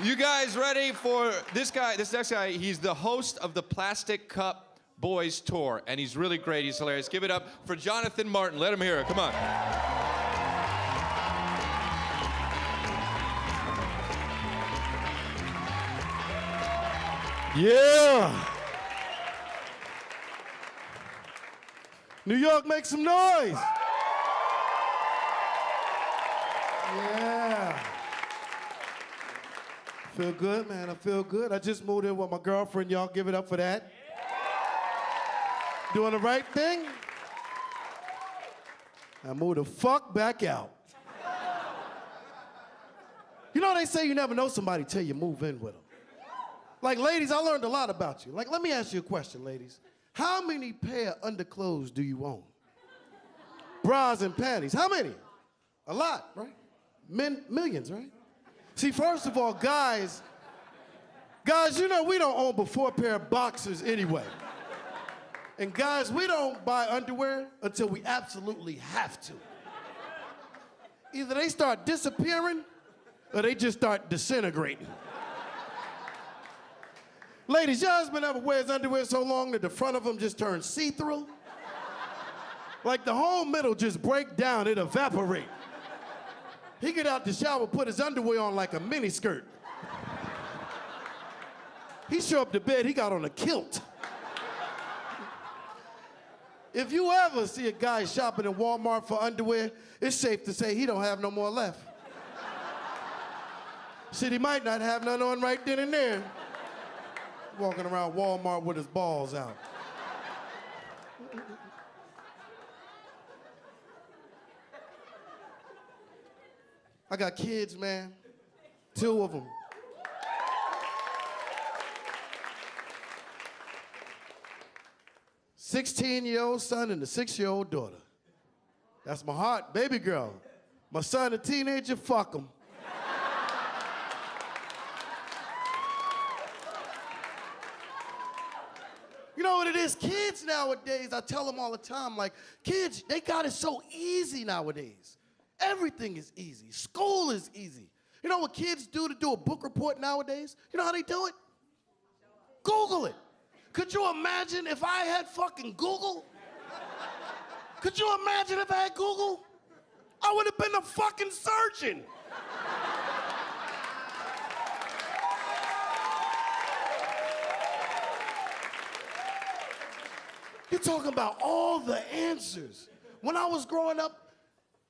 You guys ready for this guy? This next guy, he's the host of the Plastic Cup Boys Tour, and he's really great. He's hilarious. Give it up for Jonathan Martin. Let him hear it. Come on. Yeah. New York, make some noise. Yeah. Feel good, man. I feel good. I just moved in with my girlfriend. Y'all give it up for that. Doing the right thing. I moved the fuck back out. You know, they say you never know somebody till you move in with them. Like, ladies, I learned a lot about you. Like, let me ask you a question, ladies. How many pair of underclothes do you own? Bras and panties. How many? A lot, right? Millions, right? See, first of all, guys, you know we don't own but 4 pair of boxers anyway. And guys, we don't buy underwear until we absolutely have to. Either they start disappearing or they just start disintegrating. Ladies, your husband ever wears underwear so long that the front of them just turns see-through? Like the whole middle just break down, it evaporate. He get out the shower, put his underwear on like a mini skirt. He show up to bed, he got on a kilt. If you ever see a guy shopping in Walmart for underwear, it's safe to say he don't have no more left. Shit, he might not have none on right then and there. Walking around Walmart with his balls out. I got kids, man. 2 of them. A 16-year-old son and a 6-year-old daughter. That's my heart, baby girl. My son, a teenager, fuck him. You know what it is? Kids nowadays, I tell them all the time, like, kids, they got it so easy nowadays. Everything is easy. School is easy. You know what kids do to do a book report nowadays? You know how they do it? Google it. Could you imagine if I had fucking Google? Could you imagine if I had Google? I would have been a fucking surgeon. You're talking about all the answers. When I was growing up,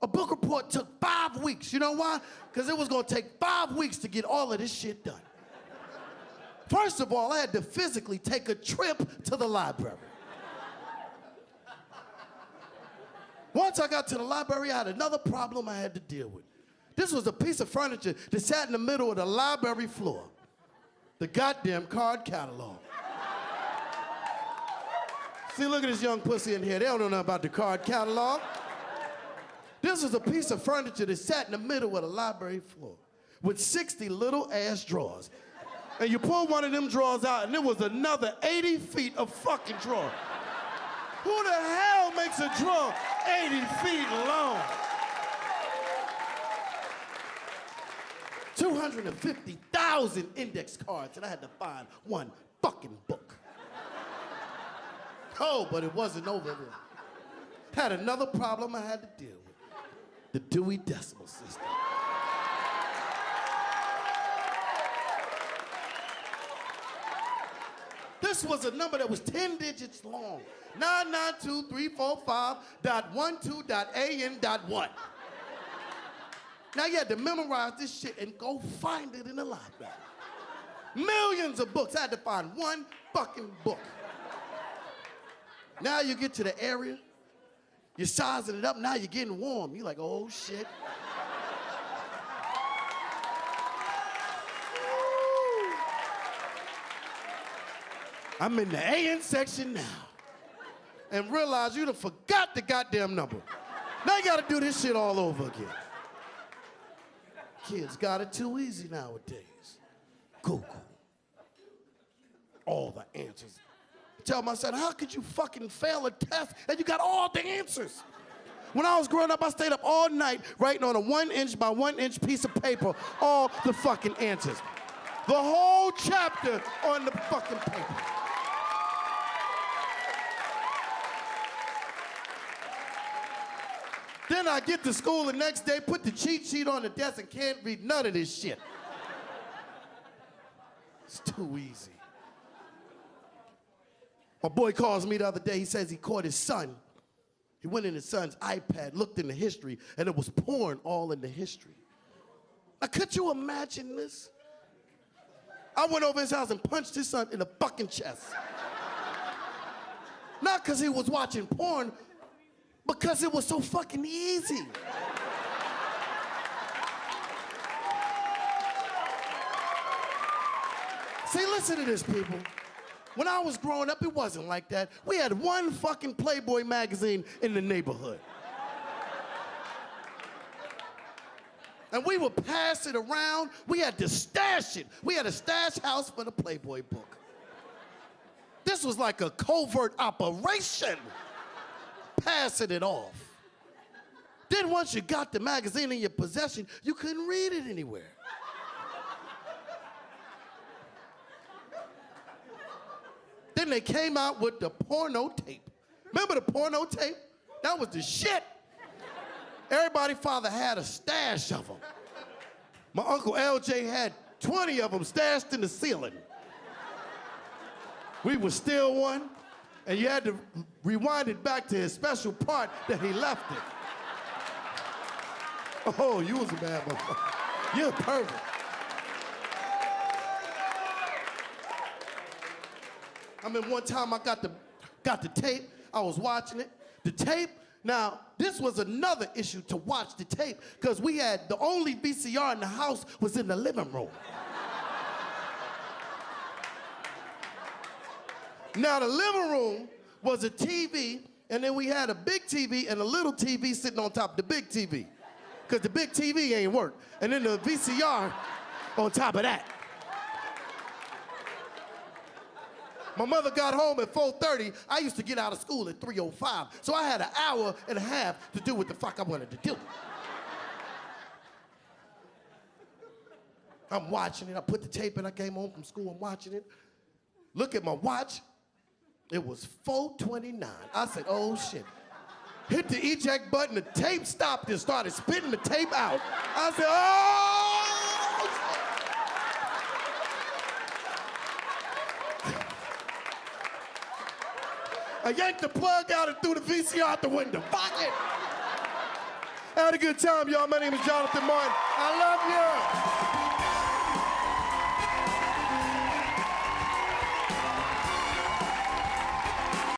a book report took 5 weeks. You know why? Because it was gonna take 5 weeks to get all of this shit done. First of all, I had to physically take a trip to the library. Once I got to the library, I had another problem I had to deal with. This was a piece of furniture that sat in the middle of the library floor. The goddamn card catalog. See, look at this young pussy in here. They don't know nothing about the card catalog. This was a piece of furniture that sat in the middle of the library floor with 60 little ass drawers. And you pull one of them drawers out and there was another 80 feet of fucking drawer. Who the hell makes a drawer 80 feet long? 250,000 index cards and I had to find one fucking book. Oh, but it wasn't over there. Had another problem I had to deal with. The Dewey Decimal System. This was a number that was 10 digits long. 9923455.12.an.1. Now you had to memorize this shit and go find it in the library. Millions of books. I had to find one fucking book. Now you get to the area, you're sizing it up, now you're getting warm. You're like, oh shit. I'm in the AN section now. And realize you done forgot the goddamn number. Now you gotta do this shit all over again. Kids got it too easy nowadays. Google. All the answers. Tell my son, how could you fucking fail a test and you got all the answers? When I was growing up, I stayed up all night writing on a 1-inch by 1-inch piece of paper all the fucking answers. The whole chapter on the fucking paper. Then I get to school the next day, put the cheat sheet on the desk and can't read none of this shit. It's too easy. My boy calls me the other day, he says he caught his son. He went in his son's iPad, looked in the history, and it was porn all in the history. Now, could you imagine this? I went over his house and punched his son in the fucking chest. Not because he was watching porn, because it was so fucking easy. See, listen to this, people. When I was growing up, it wasn't like that. We had one fucking Playboy magazine in the neighborhood. And we would pass it around. We had to stash it. We had a stash house for the Playboy book. This was like a covert operation, passing it off. Then once you got the magazine in your possession, you couldn't read it anywhere. Then they came out with the porno tape. Remember the porno tape? That was the shit. Everybody's father had a stash of them. My Uncle LJ had 20 of them stashed in the ceiling. We would steal one, and you had to rewind it back to his special part that he left it. Oh, you was a bad motherfucker. You're perfect. I mean, one time I got the tape, I was watching it. The tape, now, this was another issue to watch the tape, because we had, the only VCR in the house was in the living room. Now, the living room was a TV, and then we had a big TV and a little TV sitting on top of the big TV, because the big TV ain't work. And then the VCR on top of that. My mother got home at 4:30. I used to get out of school at 3:05. So I had an hour and a half to do what the fuck I wanted to do. I'm watching it. I put the tape in. I came home from school. I'm watching it. Look at my watch. It was 4:29. I said, oh shit. Hit the eject button. The tape stopped and started spitting the tape out. I said, oh! I yanked the plug out and threw the VCR out the window. Fuck it. I had a good time, y'all. My name is Jonathan Martin. I love you.